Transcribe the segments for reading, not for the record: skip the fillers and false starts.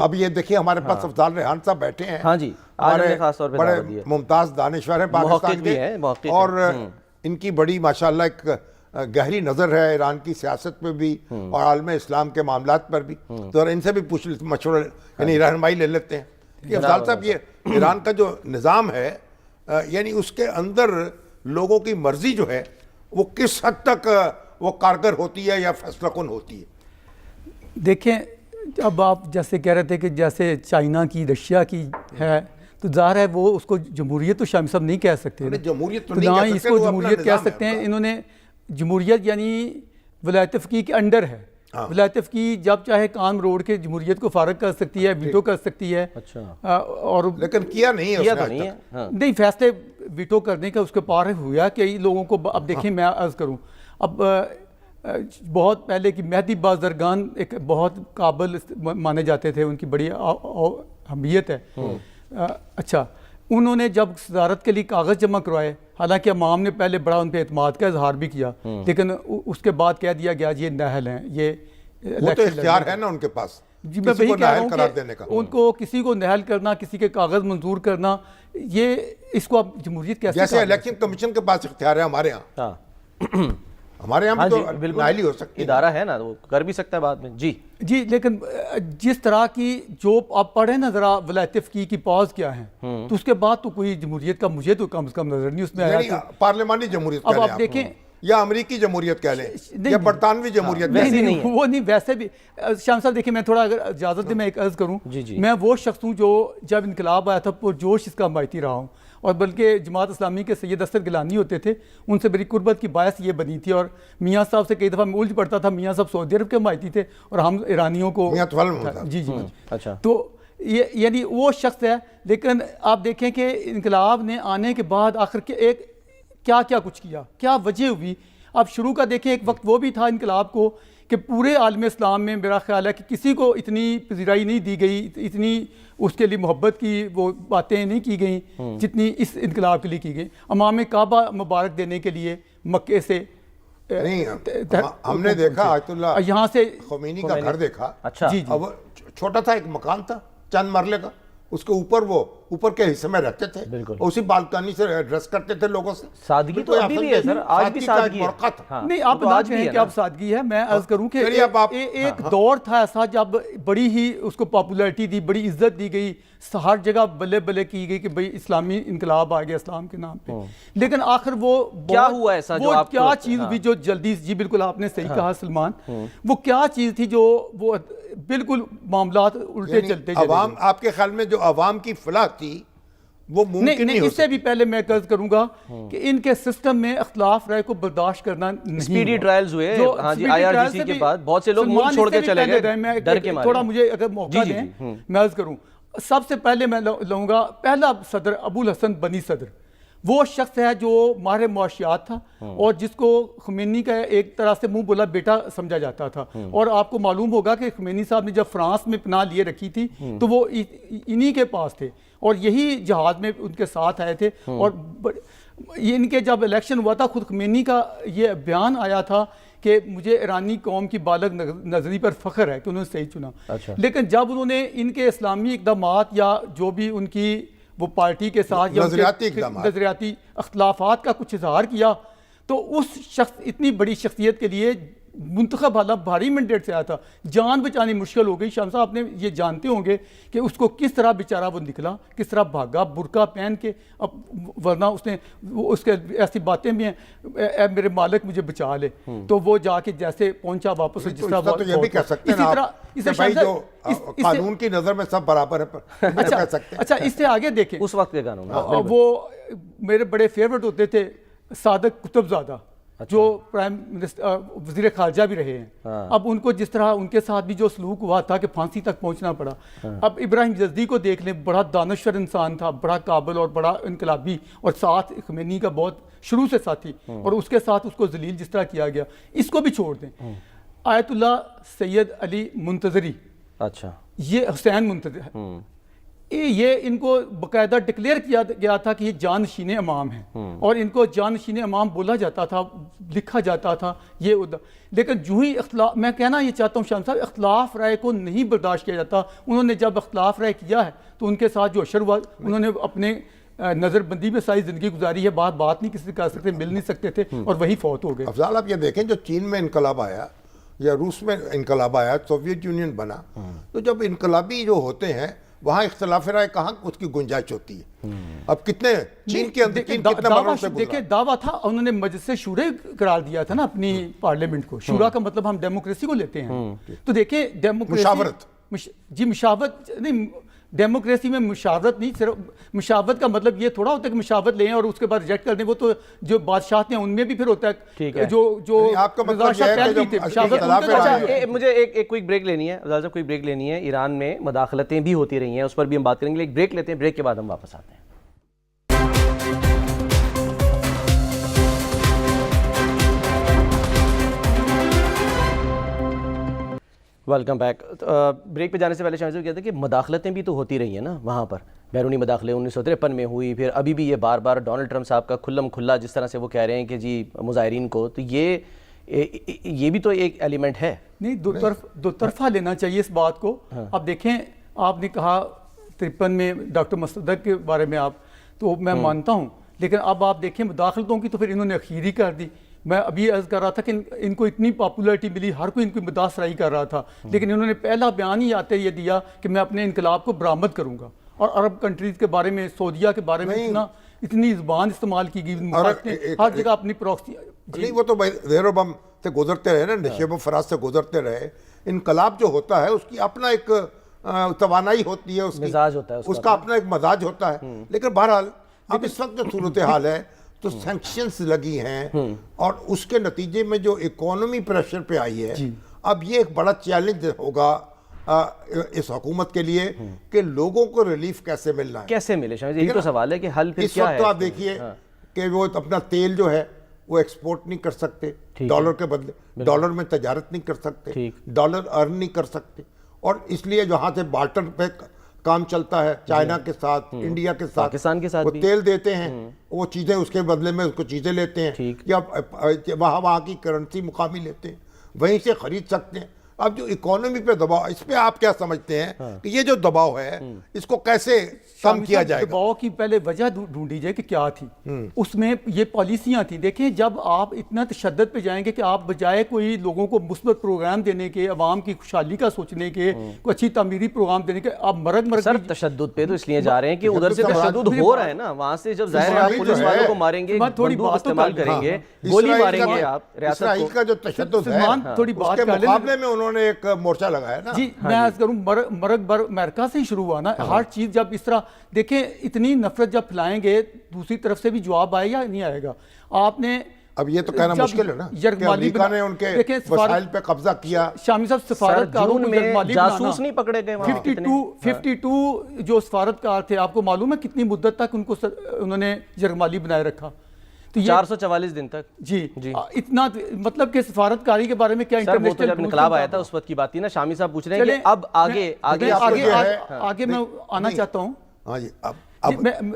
تو اب یہ دیکھیے ہمارے پاس افضال ریحان صاحب بیٹھے ہیں. ہاں جی، آج ہم نے خاص طور پہ بڑے دعوت دی ہے. ممتاز دانشور ہیں پاکستان کے، اور ان کی بڑی ماشاءاللہ ایک گہری نظر ہے ایران کی سیاست پہ بھی اور عالم اسلام کے معاملات پر بھی. تو ان سے بھی پوچھ مشورہ یعنی رہنمائی لے لیتے ہیں کہ افضال صاحب یہ ایران کا جو نظام ہے یعنی اس کے اندر لوگوں کی مرضی جو ہے وہ کس حد تک وہ کارگر ہوتی ہے یا فیصلہ کن ہوتی ہے؟ دیکھیں اب آپ جیسے کہہ رہے تھے کہ جیسے چائنا کی رشیا کی ہے تو ظاہر ہے وہ اس کو جمہوریت تو شامی صاحب نہیں کہہ سکتے، جمہوریت تو نہ ہی اس کو جمہوریت کہہ سکتے ہیں. انہوں نے جمہوریت یعنی ولایت فقیہ کے انڈر ہے. ولایت فقیہ جب چاہے کام روڑ کے جمہوریت کو فارغ کر سکتی ہے، ویٹو کر سکتی ہے. اور لیکن کیا نہیں ہے نہیں فیصلے ویٹو کرنے کا اس کے پار ہوا کہ لوگوں کو. اب دیکھیں میں عرض کروں، اب بہت پہلے کی مہدی بازرگان ایک بہت قابل مانے جاتے تھے، ان کی بڑی اہمیت ہے. اچھا انہوں نے جب صدارت کے لیے کاغذ جمع کروائے، حالانکہ عوام نے پہلے بڑا ان پہ اعتماد کا اظہار بھی کیا، لیکن اس کے بعد کہہ دیا گیا یہ نااہل ہیں، یہ وہ تو اختیار ہے نا ان کے پاس. جی میں وہی کہہ رہا ہوں کہ ان کو کسی کو نااہل کرنا، کسی کے کاغذ منظور کرنا، یہ اس کو آپ جمہوریت کیسے؟ جیسے الیکشن کمشن کے پاس اختیار ہے ہمارے ہاں. ہمارے یہاں بھی تو نااہلی ہو سکتی ہے، ادارہ ہے نا وہ کر بھی سکتا ہے بعد میں. جی لیکن جس طرح کی جو آپ پڑھیں نا ذرا ولایت فقیہ کی پاز کیا ہیں، تو اس کے بعد تو کوئی جمہوریت کا مجھے تو کم از کم نظر نہیں اس میں آیا. پارلیمانی جمہوریت اب آپ دیکھیں یا امریکی جمہوریت کہہ لیں یا برطانوی جمہوریت. نہیں وہ نہیں، ویسے بھی شام صاحب دیکھیں میں تھوڑا اگر اجازت دیں میں ایک عرض کروں. میں وہ شخص ہوں جو جب انقلاب آیا تھا پرجوش اس کا حمایتی رہا ہوں، اور بلکہ جماعت اسلامی کے سید اسد گیلانی ہوتے تھے، ان سے بڑی قربت کی باعث یہ بنی تھی. اور میاں صاحب سے کئی دفعہ میں الجھ پڑتا تھا، میاں صاحب سعودی عرب کے حمایتی تھے اور ہم ایرانیوں کو. جی اچھا. تو یہ یعنی وہ شخص ہے. لیکن آپ دیکھیں کہ انقلاب نے آنے کے بعد آخر کے ایک کیا کیا کچھ کیا، کیا وجہ ہوئی. آپ شروع کا دیکھیں، ایک وقت وہ بھی تھا انقلاب کو کہ پورے عالم اسلام میں میرا خیال ہے کہ کسی کو اتنی پذیرائی نہیں دی گئی، اتنی اس کے لیے محبت کی وہ باتیں نہیں کی گئیں جتنی اس انقلاب کے لیے کی گئی. امام کعبہ مبارک دینے کے لیے مکے سے ہم نے دیکھا آیت اللہ یہاں سے خمینی کا گھر دیکھا. جی اب چھوٹا تھا، ایک مکان تھا چند مرلے کا، اس کے اوپر وہ اوپر کے حصے میں رہتے تھے، اسی بالکنی سے ایڈریس کرتے تھے لوگوں سے. سادگی تو ابھی بھی ہے سر، آج بھی سادگی ہے. نہیں آپ آج بھی ہیں کہ اب سادگی ہے. میں عرض کروں کہ ایک دور تھا ایسا جب بڑی ہی اس کو پاپولیرٹی دی، بڑی عزت دی گئی، ہر جگہ بلے بلے کی گئی کہ بھئی اسلامی انقلاب آ گیا اسلام کے نام پہ. لیکن آخر وہ کیا ہوا ایسا جو آپ کیا چیز بھی جو جلدی، جی بالکل آپ نے صحیح کہا سلمان، وہ کیا چیز تھی جو وہ بالکل معاملات الٹے چلتے عوام آپ کے خیال میں جو عوام کی فلاح تھی وہ ممکن نہیں ہو. اس سے بھی پہلے میں عرض کروں گا کہ ان کے سسٹم میں اختلاف رائے کو برداشت کرنا نہیں. اسپیڈی ٹرائلز ہوئے ہاں جی آئی آر جی سی کے بعد، بہت سے لوگ ملک چھوڑ کے چلے گئے ڈر کے مارے. تھوڑا مجھے اگر موقع دیں میں عرض کروں. سب سے پہلے میں لوں گا پہلا صدر ابو الحسن بنی صدر. وہ شخص ہے جو ماہر معاشیات تھا اور جس کو خمینی کا ایک طرح سے منہ بولا بیٹا سمجھا جاتا تھا. اور آپ کو معلوم ہوگا کہ خمینی صاحب نے جب فرانس میں پناہ لیے رکھی تھی تو وہ انہی کے پاس تھے اور یہی جہاد میں ان کے ساتھ آئے تھے. اور ان کے جب الیکشن ہوا تھا خود خمینی کا یہ بیان آیا تھا کہ مجھے ایرانی قوم کی بالغ نظری پر فخر ہے کہ انہوں نے صحیح چنا. لیکن جب انہوں نے ان کے اسلامی اقدامات یا جو بھی ان کی وہ پارٹی کے ساتھ نظریاتی اختلافات کا کچھ اظہار کیا تو اس شخص اتنی بڑی شخصیت کے لیے منتخب حالہ بھاری منڈیٹ سے آیا تھا، جان بچانی مشکل ہو گئی. شام صاحب آپ نے یہ جانتے ہوں گے کہ اس کو کس طرح بیچارہ وہ نکلا، کس طرح بھاگا برقع پہن کے. اب ورنہ اس نے اس کے ایسی باتیں بھی ہیں اے میرے مالک مجھے بچا لے، تو وہ جا کے جیسے پہنچا واپس جس طرح تو یہ بھی کہہ سکتے ہیں آپ بھائی جو قانون کی نظر میں سب برابر ہے. اچھا اس سے آگے دیکھیں اس وقت کے قانون وہ میرے بڑے فیورٹ ہوتے تھے صادق قطب زادہ جو پرائم منسٹر وزیر خارجہ بھی رہے ہیں. اب ان کو جس طرح ان کے ساتھ بھی جو سلوک ہوا تھا کہ پھانسی تک پہنچنا پڑا. اب ابراہیم یزدی کو دیکھ لیں، بڑا دانشور انسان تھا، بڑا قابل اور بڑا انقلابی، اور ساتھ خمینی کا بہت شروع سے ساتھی، اور اس کے ساتھ اس کو ذلیل جس طرح کیا گیا. اس کو بھی چھوڑ دیں. آیت اللہ سید علی منتظری، اچھا یہ حسین منتظری یہ ان کو باقاعدہ ڈکلیئر کیا گیا تھا کہ یہ جانشین امام ہیں اور ان کو جانشین امام بولا جاتا تھا, لکھا جاتا تھا یہ. لیکن جو ہی اختلاف, میں کہنا یہ چاہتا ہوں شام صاحب, اختلاف رائے کو نہیں برداشت کیا جاتا. انہوں نے جب اختلاف رائے کیا ہے تو ان کے ساتھ جو اشر ہوا, انہوں نے اپنے نظر بندی میں ساری زندگی گزاری ہے, بات نہیں کسی سے کر سکتے, مل نہیں سکتے تھے اور وہی فوت ہو گئے. افضال آپ یہ دیکھیں جو چین میں انقلاب آیا یا روس میں انقلاب آیا, سوویت یونین بنا, تو جب انقلابی جو ہوتے ہیں وہاں اختلاف رائے کہاں اس کی گنجائش ہوتی ہے. اب کتنے چین کے اندر کتنے مروں سے دیکھیں دعویٰ تھا, انہوں نے مجلس شورا قرار دیا تھا نا اپنی پارلیمنٹ کو. شورا کا مطلب ہم ڈیموکریسی کو لیتے ہیں. تو دیکھیں ڈیموکریسی, مشاورت, جی مشاورت نہیں, ڈیموکریسی میں مشاورت نہیں, صرف مشاورت کا مطلب یہ تھوڑا ہوتا ہے کہ مشاورت لیں اور اس کے بعد ریجیکٹ کر دیں. وہ تو جو بادشاہت ہیں ان میں بھی پھر ہوتا ہے جو آپ کا مطلب ہے مجھے ایک کوئک بریک لینی ہے, افضال صاحب کوئک بریک لینی ہے. ایران میں مداخلتیں بھی ہوتی رہی ہیں, اس پر بھی ہم بات کریں گے. ایک بریک لیتے ہیں, بریک کے بعد ہم واپس آتے ہیں. Welcome back. بریک پہ جانے سے پہلے شاہد صاحب کہتے ہیں کہ مداخلتیں بھی تو ہوتی رہی ہیں نا وہاں پر, بیرونی مداخلیں 1953 میں ہوئی, پھر ابھی بھی یہ بار بار ڈونلڈ ٹرمپ صاحب کا کھلم کھلا جس طرح سے وہ کہہ رہے ہیں کہ جی مظاہرین کو, تو یہ بھی تو ایک ایلیمنٹ ہے. نہیں, دو طرفہ لینا چاہیے اس بات کو. اب دیکھیں, آپ نے کہا 53 میں ڈاکٹر مصدق کے بارے میں, آپ تو میں مانتا ہوں, لیکن اب آپ دیکھیں مداخلتوں کی تو پھر انہوں نے اخیری کر دی. میں ابھی عرض کر رہا تھا کہ ان کو اتنی پاپولیرٹی ملی, ہر کوئی ان کی مداخلت کر رہا تھا, لیکن انہوں نے پہلا بیان ہی آتے یہ دیا کہ میں اپنے انقلاب کو برآمد کروں گا. اور عرب کنٹریز کے بارے میں, سعودیہ کے بارے میں اتنی زبان استعمال کی گئی, ہر جگہ اپنی پروکسی. نہیں, وہ تو زہر و بم سے گزرتے رہے نا, نشیب و فراز سے گزرتے رہے. انقلاب جو ہوتا ہے اس کی اپنا ایک توانائی ہوتی ہے, مزاج ہوتا ہے, اس کا اپنا ایک مزاج ہوتا ہے. لیکن بہرحال اب اس وقت جو صورتحال ہے تو سینکشنز لگی ہیں اور اس کے نتیجے میں جو اکانومی پریشر پہ آئی ہے, اب یہ ایک بڑا چیلنج ہوگا اس حکومت کے لیے کہ لوگوں کو ریلیف کیسے ملنا ہے, کیسے ملے. شاید یہی تو سوال ہے کہ حل پھر کیا ہے. اس وقت تو آپ دیکھیے کہ وہ اپنا تیل جو ہے وہ ایکسپورٹ نہیں کر سکتے ڈالر کے بدلے, ڈالر میں تجارت نہیں کر سکتے, ڈالر ارن نہیں کر سکتے, اور اس لیے جہاں سے بارٹر پہ کام چلتا ہے چائنا کے ساتھ, انڈیا کے ساتھ, پاکستان کے ساتھ, وہ تیل دیتے ہیں, وہ چیزیں اس کے بدلے میں اس کو چیزیں لیتے ہیں, یا وہاں کی کرنسی مقامی لیتے ہیں, وہیں سے خرید سکتے ہیں. اب جو اکانومی پہ دباؤ, اس پہ آپ کیا سمجھتے ہیں کہ یہ جو دباؤ ہے اس کو کیسے کم کیا جائے گا؟ دباؤ کی پہلے وجہ ڈھونڈی جائے کہ کیا تھی. اس میں یہ پالیسیاں تھیں. دیکھیں, جب آپ اتنا تشدد پہ جائیں گے کہ آپ بجائے کوئی لوگوں کو مثبت پروگرام دینے کے, عوام کی خوشحالی کا سوچنے کے, کوئی اچھی تعمیری پروگرام دینے کے, آپ مرگ سر تشدد پہ تو اس لیے جا رہے ہیں کہ ادھر سے تشدد ہو رہا ہے نا, وہاں سے جب ظاہر ہے پولیس والوں کو ماریں گے, بندوق استعمال کریں گے, گولی ماریں گے آپ ریاست کو. اسرائیل کا جو تشدد ہے اس کے مقابلے میں انہوں نے ایک مورچہ لگایا نا. جی میں عرض کروں, مرگ بر امریکہ سے ہی شروع ہوا نا. ہر چیز جب اس طرح دیکھیں, اتنی نفرت جب پھیلائیں گے دوسری طرف سے بھی جواب آئے یا نہیں آئے گا. آپ نے اب یہ تو کہنا مشکل ہے نا کہ امریکہ نے ان کے وسائل پہ قبضہ کیا. شامی صاحب, سفارتکاروں کو جاسوس نہیں پکڑے گئے وہاں. 52 جو سفارتکار تھے, آپ کو معلوم ہے کتنی مدت تک ان کو انہوں نے یرغمالی بنائے رکھا؟ 444 دن تک. جی اتنا, مطلب کہ سفارتکاری کے بارے میں کیا انٹرنیشنل جب انقلاب آیا تھا اس وقت کی بات تھی نا. شامی صاحب پوچھ رہے ہیں کہ اب آگے میں آنا چاہتا ہوں.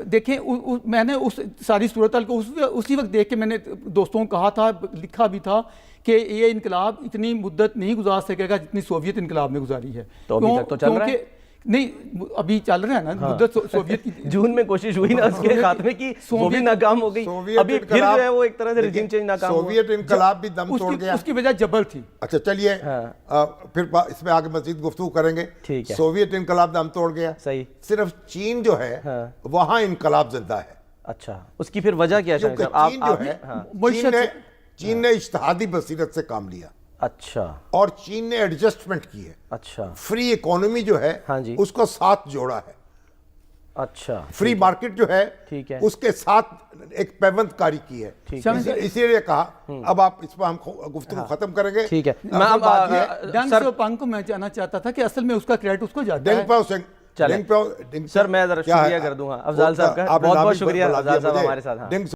دیکھیں, میں نے اس ساری صورتحال کو اسی وقت دیکھ کے میں نے دوستوں کو کہا تھا, لکھا بھی تھا کہ یہ انقلاب اتنی مدت نہیں گزار سکے گا جتنی سوویت انقلاب نے گزاری ہے. تو ابھی تک تو چل رہا ہے. نہیں, ابھی چل رہا ہے نا مدت سوویت کی. جون میں کوشش ہوئی نا اس کے خاتمے کی, وہ بھی ناکام ہو گئی. ابھی پھر جو ہے وہ ایک طرح سے ریجیم چینج ناکام ہوا. سوویت انقلاب بھی دم توڑ گیا, اس کی وجہ جبل تھی. اچھا چلیے پھر اس میں آگے مزید گفتگو کریں گے. سوویت انقلاب دم توڑ گیا, صحیح. صرف چین جو ہے وہاں انقلاب زندہ ہے. اچھا, اس کی پھر وجہ کیا ہے؟ چین نے اجتہادی بصیرت سے کام لیا. اچھا, اور چین نے ایڈجسٹمنٹ کی ہے. اچھا, فری اکانومی جو ہے اس کو ساتھ جوڑا ہے. اچھا, فری مارکیٹ جو ہے اس کے ساتھ ایک پیوند کاری کی ہے. اسی لیے کہا اب آپ اس پر ہم گفتگو ختم کریں گے. ٹھیک ہے. ڈینگ سیاوپنگ کو میں جانا چاہتا تھا کہ اصل میں اس کا کریڈٹ اس کو جاتا ہے. سر میں ذرا شکریہ کر دوں گا افضال صاحب کا, بہت بہت شکریہ افضال صاحب ہمارے ساتھ.